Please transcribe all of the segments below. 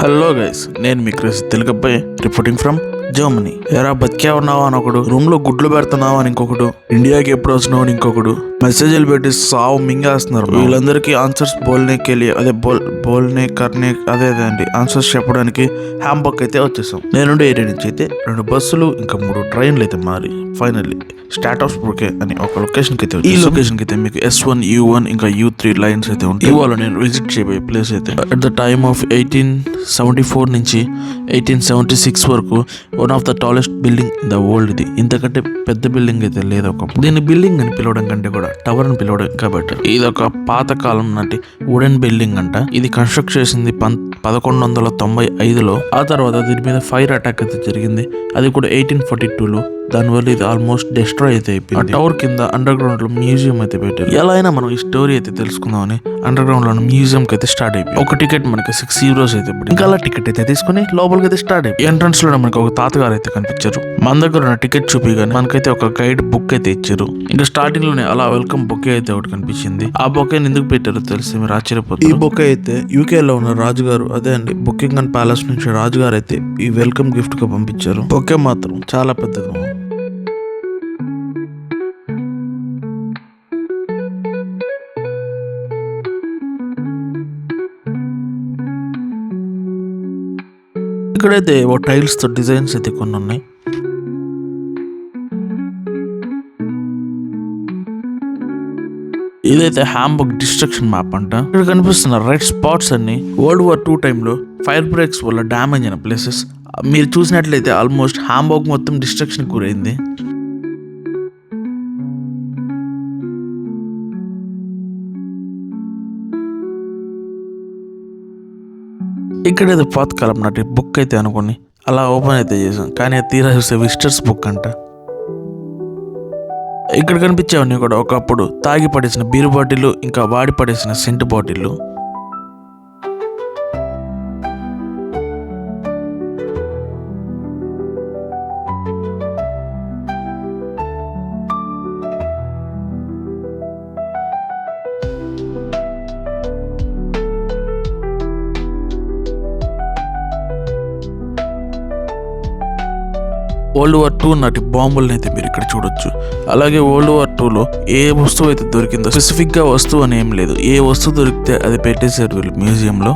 Hello guys, నేను మీ Chris తెలుగుపై reporting from Germany. ఎరా బతికే ఉన్నావా అని ఒకడు, రూమ్ లో గుడ్లు పెడుతున్నావా అని ఇంకొకడు, ఇండియాకి ఎప్పుడు వస్తున్నావు అని ఇంకొకడు, మెసేజ్లు పెట్టి సావు మింగేస్తున్నారు. వీళ్ళందరికీ ఆన్సర్స్ బోల్నే కర్నే అదే అండి ఆన్సర్స్ చెప్పడానికి హ్యాంబక్ అయితే వచ్చేసాం. నేను ఏరియా నుంచి అయితే 2 బస్సులు ఇంకా 3 ట్రైన్లు అయితే మారి ఫైనల్లీ స్టార్ట్అప్స్ బుకే అని ఒక లొకేషన్ కి అయితే ఈ లొకేషన్ కి అయితే మీకు S1 U1 ఇంకా U3 లైన్స్ అయితే ఉంటాయి. ఇవాళ నేను విజిట్ చేయబోయే ప్లేస్ అయితే అట్ ద టైమ్ ఆఫ్ 1874 నుంచి 1876 వరకు one of the tallest building in the world. ఇది ఇంతకంటే పెద్ద బిల్డింగ్ అయితే లేదు ఒకప్పుడు. దీన్ని బిల్డింగ్ అని పిలవడం కంటే కూడా టవర్ అని పిలవడం కాబట్టి ఇది ఒక పాతకాలం నాటి వుడెన్ బిల్డింగ్ అంట. ఇది కన్స్ట్రక్ట్ చేసింది 1195లో. ఆ తర్వాత దీని మీద ఫైర్ అటాక్ అయితే జరిగింది, అది కూడా 1842లో. దానివల్ల ఇది ఆల్మోస్ట్ డిస్ట్రాయ్ అయితే అయిపోయింది. ఆ టవర్ కింద అండర్ గ్రౌండ్ లో మ్యూజియం అయితే పెట్టారు. ఎలా అయినా మనం ఈ స్టోరీ అయితే తెలుసుకుందామని అండర్ గ్రౌండ్ లో మ్యూజియం కి అయితే స్టార్ట్ అయిపోయింది. ఒక టికెట్ మనకి 6 euros అయితే పడింది. ఇంకా అలా టికెట్ అయితే తీసుకుని లోపలికి అయితే స్టార్ట్ అయిపోయింది. ఎంట్రన్స్ లో మనకి ఒక తాతగారు అయితే కనిపించారు. మన దగ్గర ఉన్న టికెట్ చూపిగానే మనకైతే ఒక గైడ్ బుక్ అయితే ఇచ్చారు. ఇంకా స్టార్టింగ్ లోనే అలా వెల్కమ్ బొకే అయితే ఒకటి కనిపించింది. ఆ బొకేని ఎందుకు పెట్టారో తెలిసి మీరు ఆశ్చర్యపోతారు. ఈ బొకే అయితే యూకే లో ఉన్న రాజుగారు, అదే అండి బుకింగ్ ప్యాలెస్ నుంచి రాజుగారు అయితే ఈ వెల్కమ్ గిఫ్ట్ గా పంపించారు. బొకే మాత్రం చాలా పెద్దది. ఇక్కడైతే ఓ టైల్స్ తో డిజైన్స్ అయితే కొన్ని ఉన్నాయి. ఇదైతే హ్యాంబర్గ్ డిస్ట్రక్షన్ మ్యాప్ అంట. ఇక్కడ కనిపిస్తున్న రెడ్ స్పాట్స్ అన్ని వరల్డ్ వార్ 2 టైంలో ఫైర్ బ్రేక్స్ వల్ల డ్యామేజ్ అయిన ప్లేసెస్. మీరు చూసినట్లయితే ఆల్మోస్ట్ హ్యాంబర్గ్ మొత్తం డిస్ట్రక్షన్ గురైంది. ఇక్కడైతే పాతకాలం నాటి బుక్ అయితే అనుకుని అలా ఓపెన్ అయితే చేసాం, కానీ తీరా చూస్తే విజిటర్స్ బుక్ అంట. ఇక్కడ కనిపించేవన్నీ కూడా ఒకప్పుడు తాగి పడేసిన బీరు బాటిల్, ఇంకా వాడి పడేసిన సెంట్ బాటిల్. వరల్డ్ వార్ 2 నాటి బాంబులను అయితే మీరు ఇక్కడ చూడొచ్చు. అలాగే వరల్డ్ వార్ 2లో ఏ వస్తువు అయితే దొరికిందో స్పెసిఫిక్ గా వస్తువు అని ఏం లేదు, ఏ వస్తువు దొరికితే అది పెట్టేశారు వీళ్ళు మ్యూజియంలో.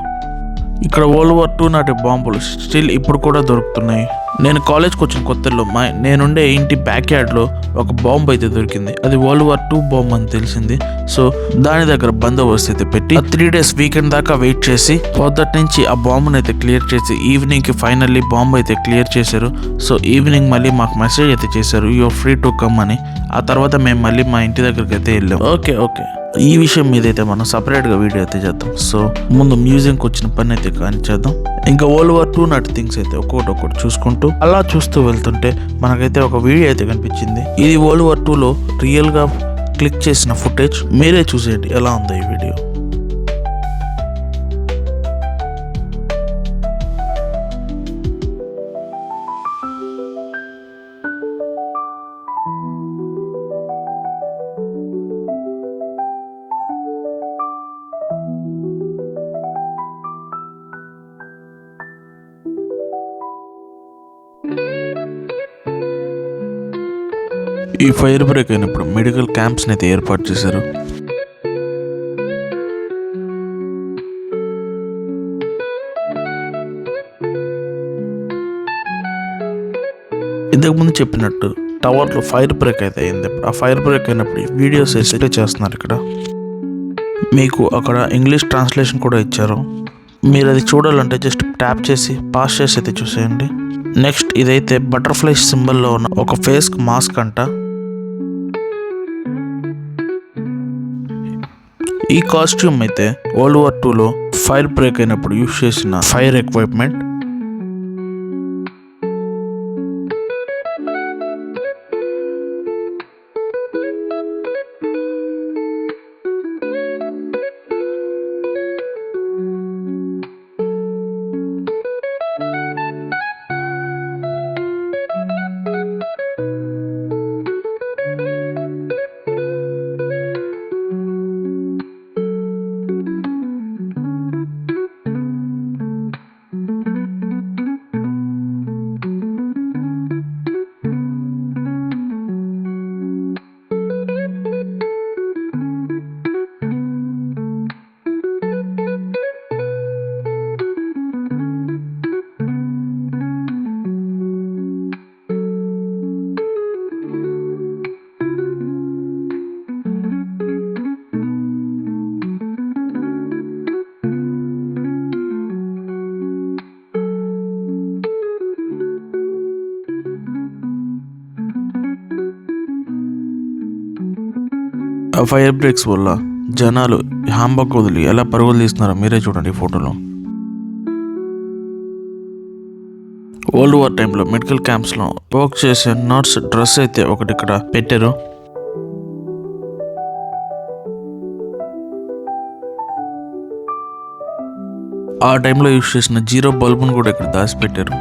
ఇక్కడ వరల్డ్ వార్ 2 నాటి బాంబులు స్టిల్ ఇప్పుడు కూడా దొరుకుతున్నాయి. నేను కాలేజ్కి వచ్చిన కొత్తలో నేనుండే ఇంటి బ్యాక్ యార్డ్ లో ఒక బాంబు అయితే దొరికింది. అది వరల్డ్ వార్ 2 బాంబు అని తెలిసింది. సో దాని దగ్గర బందోబస్తు అయితే పెట్టి 3 days వీకెండ్ దాకా వెయిట్ చేసి పొద్దుటి నుంచి ఆ బాంబుని అయితే క్లియర్ చేసి ఈవినింగ్ కి ఫైనల్లీ బాంబు అయితే క్లియర్ చేశారు. సో ఈవినింగ్ మళ్ళీ మాకు మెసేజ్ అయితే చేశారు, you are free to come అని. ఆ తర్వాత మేము మళ్ళీ మా ఇంటి దగ్గరికి అయితే వెళ్ళాం. ఓకే ఈ విషయం మీద అయితే మనం సపరేట్గా వీడియో అయితే చేద్దాం. సో ముందు మ్యూజియంకి వచ్చిన పని అయితే కానీ చేద్దాం. ఇంకా వరల్డ్ వార్ 2 నాటి థింగ్స్ అయితే ఒక్కొక్కటి చూసుకుంటూ అలా చూస్తూ వెళ్తుంటే మనకైతే ఒక వీడియో అయితే కనిపించింది. ఇది వరల్డ్ వార్ 2లో రియల్గా క్లిక్ చేసిన ఫుటేజ్. మీరే చూసేయండి ఎలా ఉందో ఈ వీడియో. ఈ ఫైర్ బ్రేక్ అయినప్పుడు మెడికల్ క్యాంప్స్ అయితే ఏర్పాటు చేశారు. ఇంతకుముందు చెప్పినట్టు టవర్లో ఫైర్ బ్రేక్ అయితే అయింది. ఆ ఫైర్ బ్రేక్ అయినప్పుడు వీడియోస్ డిస్ప్లే చేస్తున్నారు ఇక్కడ. మీకు అక్కడ ఇంగ్లీష్ ట్రాన్స్లేషన్ కూడా ఇచ్చారు. మీరు అది చూడాలంటే జస్ట్ ట్యాప్ చేసి పాస్ చేసి అయితే చూసేయండి. నెక్స్ట్ ఇదైతే బటర్ఫ్లై సింబల్లో ఉన్న ఒక ఫేస్ మాస్క్ అంట. ఈ కాస్ట్యూమ్ అయితే వరల్డ్ వార్ 2లో ఫైర్ బ్రేక్ అయినప్పుడు యూజ్ చేసిన ఫైర్ ఎక్విప్మెంట్. ఆ ఫైర్ బ్రేక్స్ వల్ల జనాలు హాంబక్ వదిలి ఎలా పరుగులు తీస్తున్నారో మీరే చూడండి ఈ ఫోటోలో. వరల్డ్ వార్ టైంలో మెడికల్ క్యాంప్స్లో వర్క్ చేసే నర్స్ డ్రెస్ అయితే ఒకటి ఇక్కడ పెట్టారు. ఆ టైంలో యూజ్ చేసిన 0 బల్బును కూడా ఇక్కడ దాచిపెట్టారు.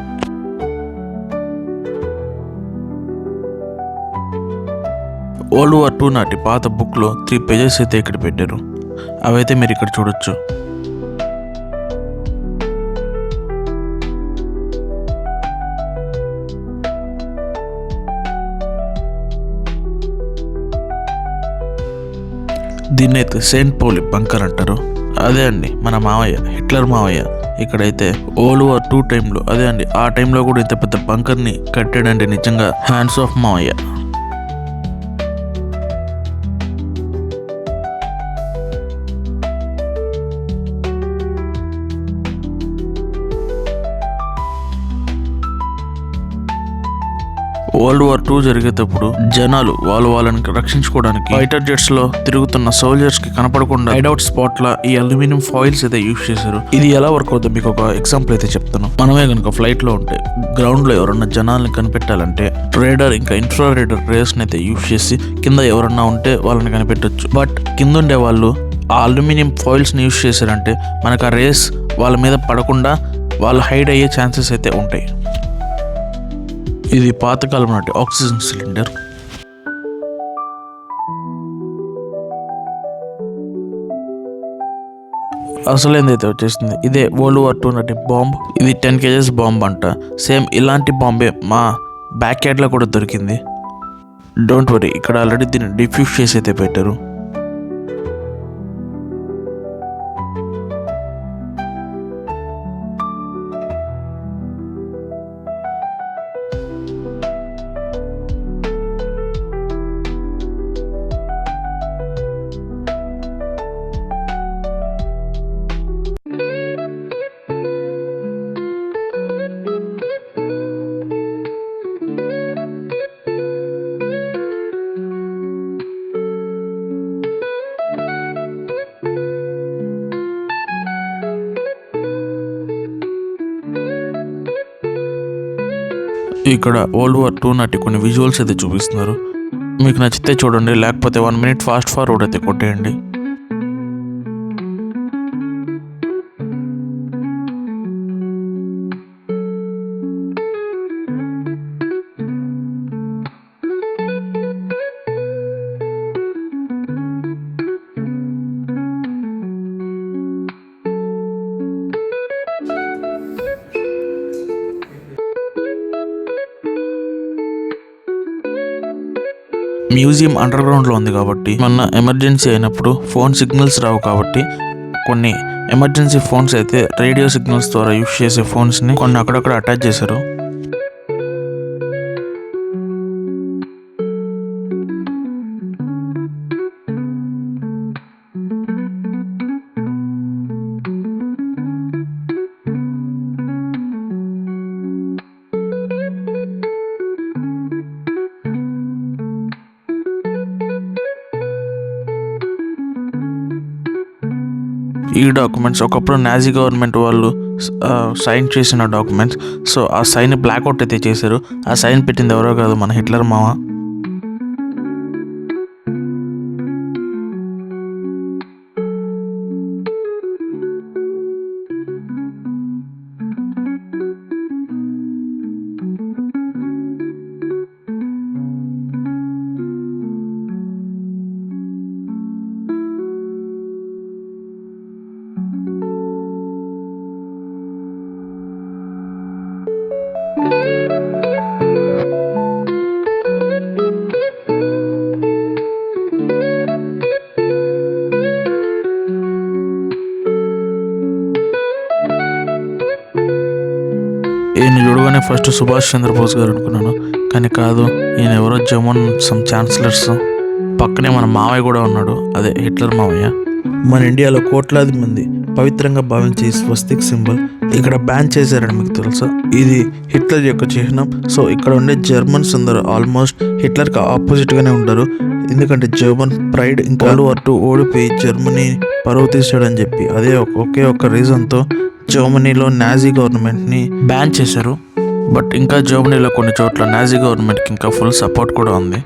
వరల్డ్ వార్ 2 నాటి పాత బుక్లో 3 పేజెస్ అయితే ఇక్కడ పెట్టారు. అవైతే మీరు ఇక్కడ చూడొచ్చు. దీన్ని అయితే సెయింట్ పౌలి బంకర్ అంటారు. అదే అండి మన మావయ్య, హిట్లర్ మావయ్య. ఇక్కడైతే వరల్డ్ వార్ 2 టైంలో అదే అండి ఆ టైంలో కూడా ఇంత పెద్ద బంకర్ని కట్టాడండి నిజంగా హ్యాండ్స్ ఆఫ్ మావయ్య. వరల్డ్ వార్ 2 జరిగేటప్పుడు జనాలు వాళ్ళని రక్షించుకోవడానికి ఫైటర్ జెట్స్ లో తిరుగుతున్న సోల్జర్స్ కి కనపడకుండా హైడౌట్ స్పాట్ లా ఈ అల్యూమినియం ఫాయిల్స్ అయితే యూజ్ చేశారు. ఇది ఎలా వర్క్ అవుతుందో మీకు ఒక ఎగ్జాంపుల్ అయితే చెప్తాను. మనమే కనుక ఫ్లైట్ లో ఉంటే గ్రౌండ్ లో ఎవరన్నా జనాల్ని కనిపెట్టాలంటే రేడర్ ఇంకా ఇన్ఫ్రా రేడర్ రేస్ అయితే యూజ్ చేసి కింద ఎవరన్నా ఉంటే వాళ్ళని కనిపెట్టొచ్చు. బట్ కింద ఉండే వాళ్ళు ఆ అల్యూమినియం ఫాయిల్స్ ని యూజ్ చేశారంటే మనకు ఆ రేస్ వాళ్ళ మీద పడకుండా వాళ్ళు హైడ్ అయ్యే ఛాన్సెస్ అయితే ఉంటాయి. ఇది పాతకాలం నాటి ఆక్సిజన్ సిలిండర్. అసలేందైతే వచ్చేసింది ఇదే వరల్డ్ వార్ 2 నాటి బాంబ్. ఇది 10 kgs బాంబ్ అంట. సేమ్ ఇలాంటి బాంబే మా బ్యాక్ యార్డ్లో కూడా దొరికింది. డోంట్ వరీ, ఇక్కడ ఆల్రెడీ దీన్ని డిఫ్యూజ్ చేసి అయితే పెట్టారు. ఇక్కడ వరల్డ్ వార్ 2 నాటి కొన్ని విజువల్స్ అయితే చూపిస్తున్నారు. మీకు నచ్చితే చూడండి, లేకపోతే 1 minute ఫాస్ట్ ఫార్వర్డ్ అయితే కొట్టేయండి. మ్యూజియం అండర్ గ్రౌండ్లో ఉంది కాబట్టి మొన్న ఎమర్జెన్సీ అయినప్పుడు ఫోన్ సిగ్నల్స్ రావు కాబట్టి కొన్ని ఎమర్జెన్సీ ఫోన్స్ అయితే రేడియో సిగ్నల్స్ ద్వారా యూజ్ చేసే ఫోన్స్ని కొన్ని అక్కడక్కడ అటాచ్ చేశారు. ఈ డాక్యుమెంట్స్ ఒకప్పుడు నాజీ గవర్నమెంట్ వాళ్ళు సైన్ చేసిన డాక్యుమెంట్స్. సో ఆ సైన్ బ్లాక్అవుట్ అయితే చేశారు. ఆ సైన్ పెట్టింది ఎవరో కాదు, మన హిట్లర్ మామ. ఈయన చూడగానే ఫస్ట్ సుభాష్ చంద్రబోస్ గారు అనుకున్నాను, కానీ కాదు, ఈయన ఎవరో జర్మన్ సమ్ ఛాన్సలర్స్. పక్కనే మన మావయ్య కూడా ఉన్నాడు, అదే హిట్లర్ మావయ్య. మన ఇండియాలో కోట్లాది మంది పవిత్రంగా భావించే ఈ స్వస్తిక్ సింబల్ ఇక్కడ బ్యాన్ చేశారని మీకు తెలుసా? ఇది హిట్లర్ యొక్క చిహ్నం. సో ఇక్కడ ఉండే జర్మన్స్ అందరూ ఆల్మోస్ట్ హిట్లర్కి ఆపోజిట్గానే ఉంటారు. ఎందుకంటే జర్మన్ ప్రైడ్ ఇంకా వరల్డ్ వార్ II ఓడిపోయి జర్మనీ పరువు తీసాడని చెప్పి అదే ఒకే ఒక రీజన్తో జర్మనీలో నాజీ గవర్నమెంట్ని బ్యాన్ చేశారు. బట్ ఇంకా జర్మనీలో కొన్ని చోట్ల నాజీ గవర్నమెంట్కి ఇంకా ఫుల్ సపోర్ట్ కూడా ఉంది.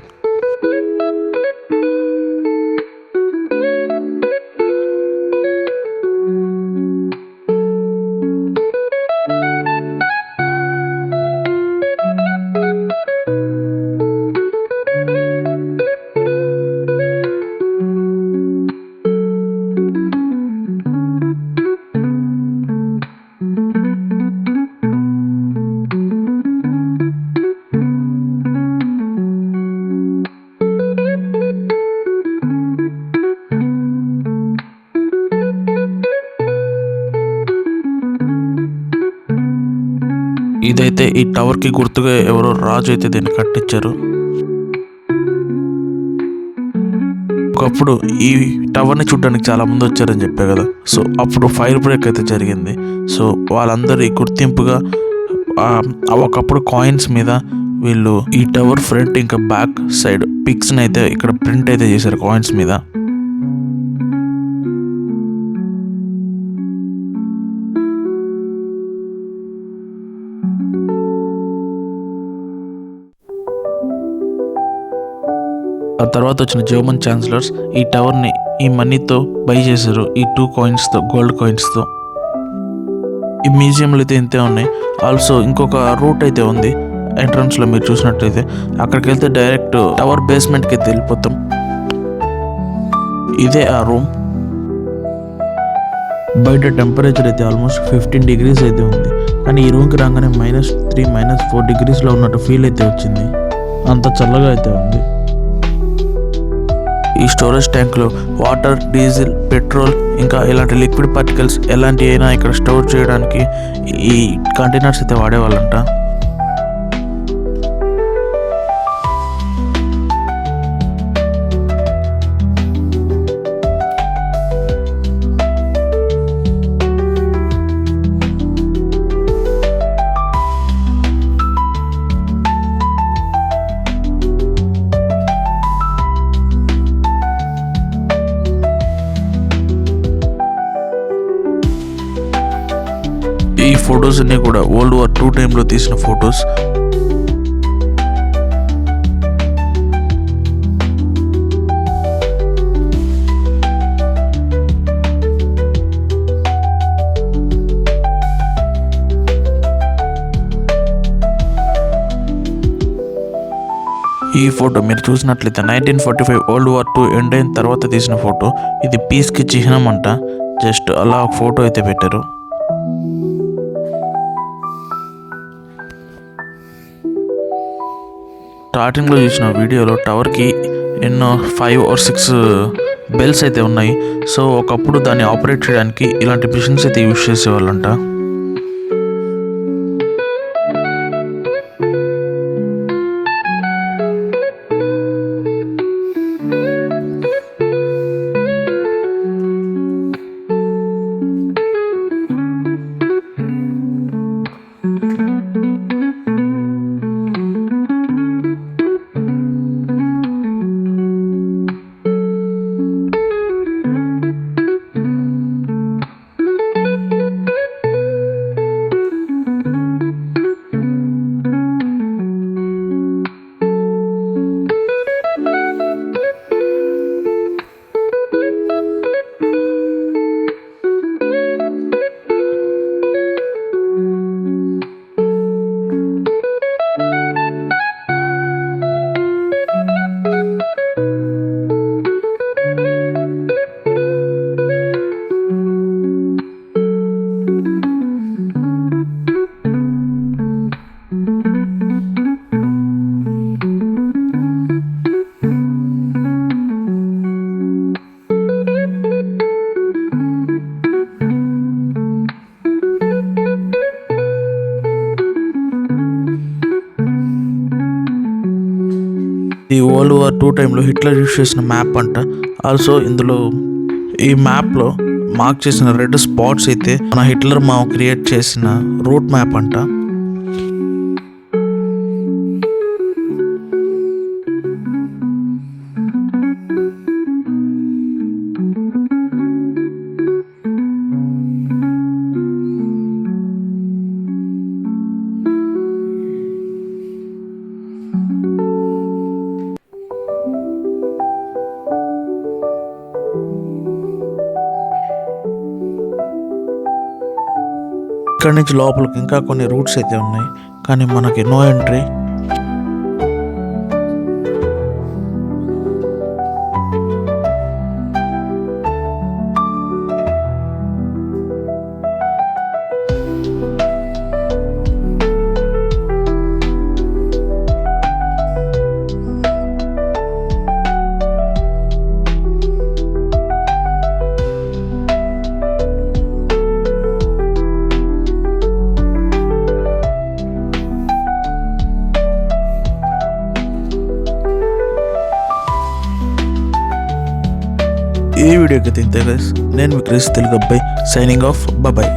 ఇదైతే ఈ టవర్కి గుర్తుగా ఎవరో రాజు అయితే దీన్ని కట్టించారు. ఒకప్పుడు ఈ టవర్ని చూడడానికి చాలా మంది వచ్చారని చెప్పే కదా. సో అప్పుడు ఫైర్ బ్రేక్ అయితే జరిగింది. సో వాళ్ళందరూ గుర్తింపుగా ఒకప్పుడు కాయిన్స్ మీద వీళ్ళు ఈ టవర్ ఫ్రంట్ ఇంకా బ్యాక్ సైడ్ పిక్స్ని అయితే ఇక్కడ ప్రింట్ అయితే చేశారు కాయిన్స్ మీద. ఆ తర్వాత వచ్చిన జర్మన్ ఛాన్సలర్స్ ఈ టవర్ని ఈ మనీతో బై చేశారు, ఈ 2 కాయిన్స్తో, గోల్డ్ కాయిన్స్తో. ఈ మ్యూజియంలో అయితే ఇంతే ఉన్నాయి. ఆల్సో ఇంకొక రూట్ అయితే ఉంది ఎంట్రన్స్లో, మీరు చూసినట్టయితే అక్కడికి వెళ్తే డైరెక్ట్ టవర్ బేస్మెంట్కి అయితే వెళ్ళిపోతాం. ఇదే ఆ రూమ్. బయట టెంపరేచర్ అయితే ఆల్మోస్ట్ 15 degrees అయితే ఉంది. కానీ ఈ రూమ్కి రాగానే -3, -4 degreesలో ఉన్నట్టు ఫీల్ అయితే వచ్చింది. అంత చల్లగా అయితే ఉంది. ఈ స్టోరేజ్ ట్యాంక్లో వాటర్, డీజిల్, పెట్రోల్ ఇంకా ఇలాంటి లిక్విడ్ పార్టికల్స్ ఎలాంటి అయినా ఇక్కడ స్టోర్ చేయడానికి ఈ కంటైనర్స్ అయితే వాడేవాళ్ళంట. ఈ ఫొటోస్ అన్నీ కూడా వరల్డ్ వార్ II టైంలో తీసిన ఫొటోస్. ఈ ఫోటో మీరు చూసినట్లయితే 1945 వరల్డ్ వార్ II ఎండ్ అయిన తర్వాత తీసిన ఫోటో. ఇది పీస్కి చిహ్నం అంట. జస్ట్ అలా ఒక ఫోటో అయితే పెట్టారు. స్టార్టింగ్లో చూసిన వీడియోలో టవర్కి ఎన్నో 5 or 6 బెల్స్ అయితే ఉన్నాయి. సో ఒకప్పుడు దాన్ని ఆపరేట్ చేయడానికి ఇలాంటి మిషన్స్ అయితే యూజ్ చేసేవాళ్ళంట. ఈ వరల్డ్ వార్ II టైంలో హిట్లర్ యూజ్ చేసిన మ్యాప్ అంట. ఆల్సో ఇందులో ఈ మ్యాప్లో మార్క్ చేసిన రెడ్ స్పాట్స్ అయితే మన హిట్లర్ మావ క్రియేట్ చేసిన రూట్ మ్యాప్ అంట. ఇక్కడ నుంచి లోపలికి ఇంకా కొన్ని రూట్స్ అయితే ఉన్నాయి, కానీ మనకి నో ఎంట్రీ. ఈ వీడియోకి అయితే ఇంతే గైస్. నేను మీ క్రిస్ తెలుగు అబ్బాయి సైనింగ్ ఆఫ్. బాయ్.